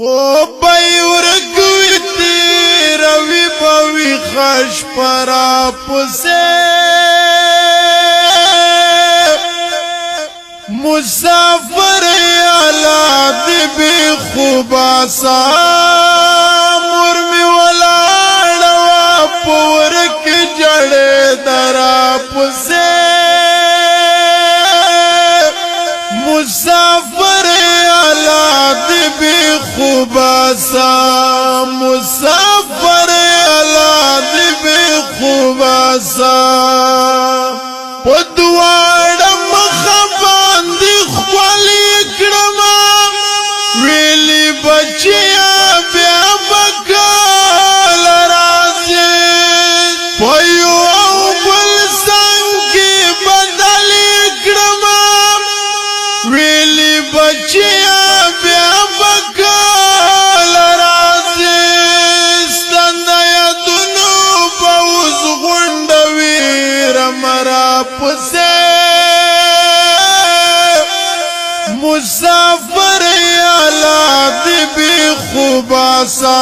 خوب بای ورگوی تیروی باوی خش پرا پسے مسافر علا دی بی خوبا سا مرمی ولاڑوا پورک جڑے درا پسے مسافر علا دی بی خوبا سا مسافر علا دی بی خوبا سا پدوار مخبان دی خوالی کرما ویلی بچیا بیا بکال رازی پیو او بل سنگی بدلی کرما ویلی بچیا بیا بکال رازی ستندیا دنو باوز غندوی رمرا پسے مسافر علا دی بی خوبا سا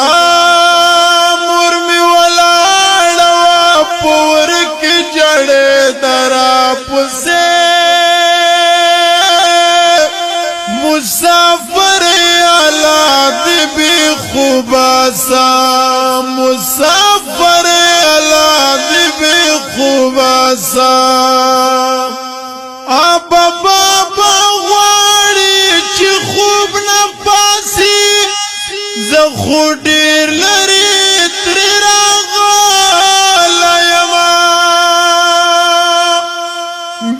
مرمی ولاڑوا پورک جڑے درا پسے مسافر علا دی بی خوبا سا مسافر علا دی بی خوبا سا آبا بابا غواړي چې خوب نه پاسي زه خو ډېر لرې ترې راغلی یمه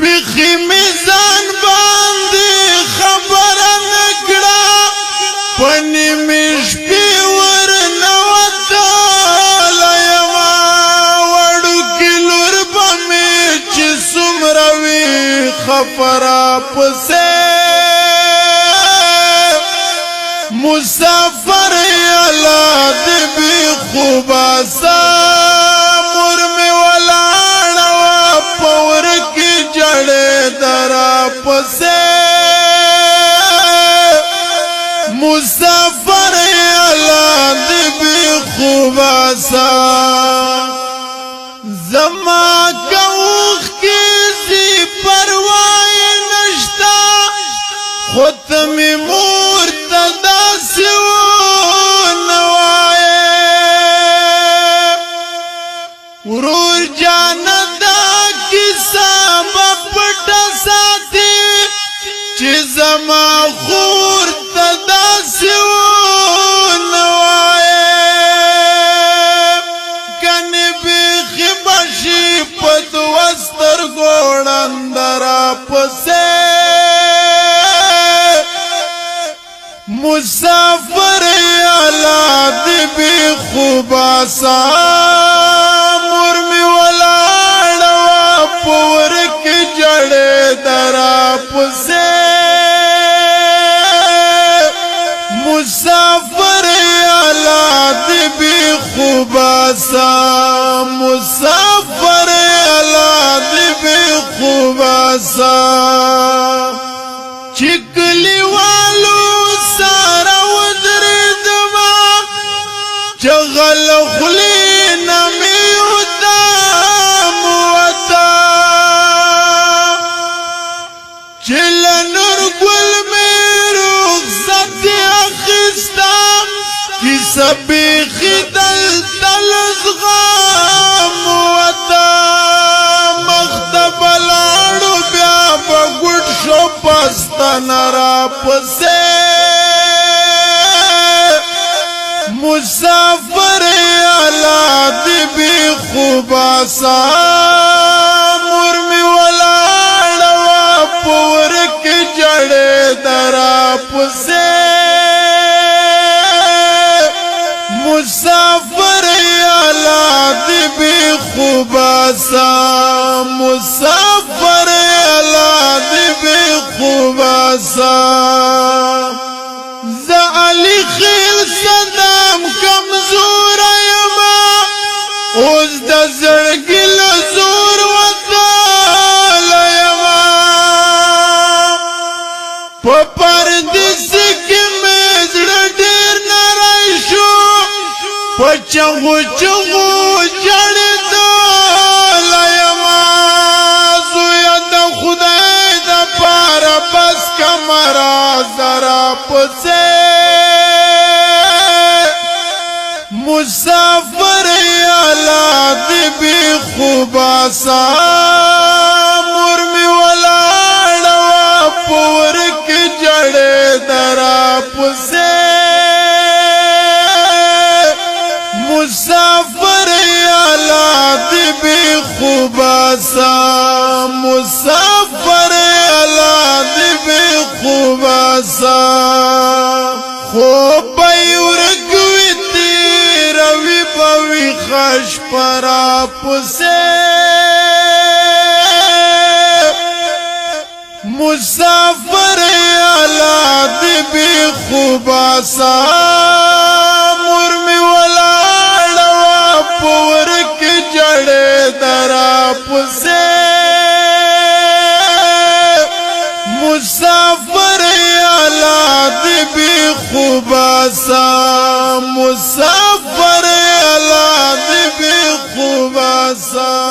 بیخي مې ځان باندې خبره نه کړه په نیمې شپې ورنوتلی یمه وړوکې لور به مې چې څومره وي خفه راپسې مسافر علا دی بی خوبا سا مرمی ولاڑوا پورکی جڑے درا پسے مسافر علا دی بی خوبا سا زما کوخ کی زی پروائی نشتا خود می مور تدا سیو نوائے ورور جاندا کسا بپٹا ساتھی چی زما خور تدا سیو نوائے کنی بیخی بشی پدوستر گوڑندرا پسے مسافر علا دی بی خوبا سا مرمی ولاڑوا پورک جڑے درا پسے مسافر علا دی بی خوبا سا مسافر علا دی بی خوبا سا چکلی والو سارا ودردما چغل خلین میوتا موتا چل نور گل میرو خزت اخستا کی سبی خدل تلزغام موتا مختب لارو بیا بگوٹ شو پستا نرا پسے مسافر علا دی بی خوبا سا مرمی ولاڑوا پورک جڑے درا پسے مسافر علا دی بی خوبا سا مسافر علا دی بی خوبا سا ز علی خیل صدام کمزور یما اوز د زړګي لزور وتال یما په پردیس کې مې زړه ډېر پچغو چغو جړدو لایما زویا د خدای د پاره بس کمرا زرا پسه مسافر یالا دی بی خوبا سا مرمی ولاړوا پور کې جړې درا پسه مسافر یالا دی بی خوبا سا مسافر یالا دی بی خوبا سا خوب یورګوي روی بوی خش پرا پسه مسافر یالا دی بی خوبا سا مرمی ولاړوا پور کې جړې درا پسه مسافر یالا دی بی خوبا سا مسافر یالا دی بی خوبا سا